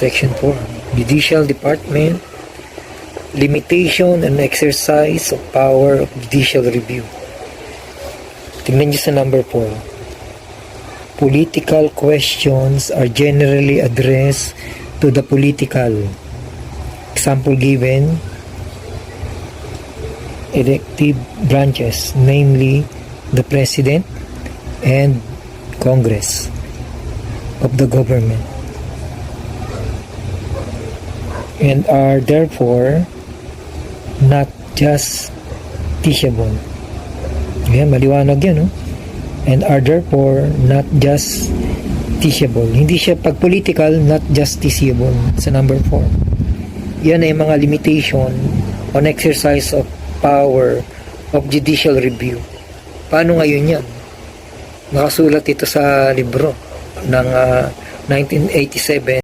Section 4, Judicial Department, Limitation and Exercise of Power of Judicial Review. Tingnan nyo sa number 4. Political questions are generally addressed to the political. Example given, elective branches, namely the President and Congress of the government, and are therefore not justiciable. Ayan, maliwanag yan, no? And are therefore not justiciable. Hindi siya pag political, not justiciable sa number 4. Yan ay mga limitation on exercise of power of judicial review. Paano ngayon yan? Nakasulat ito sa libro ng 1987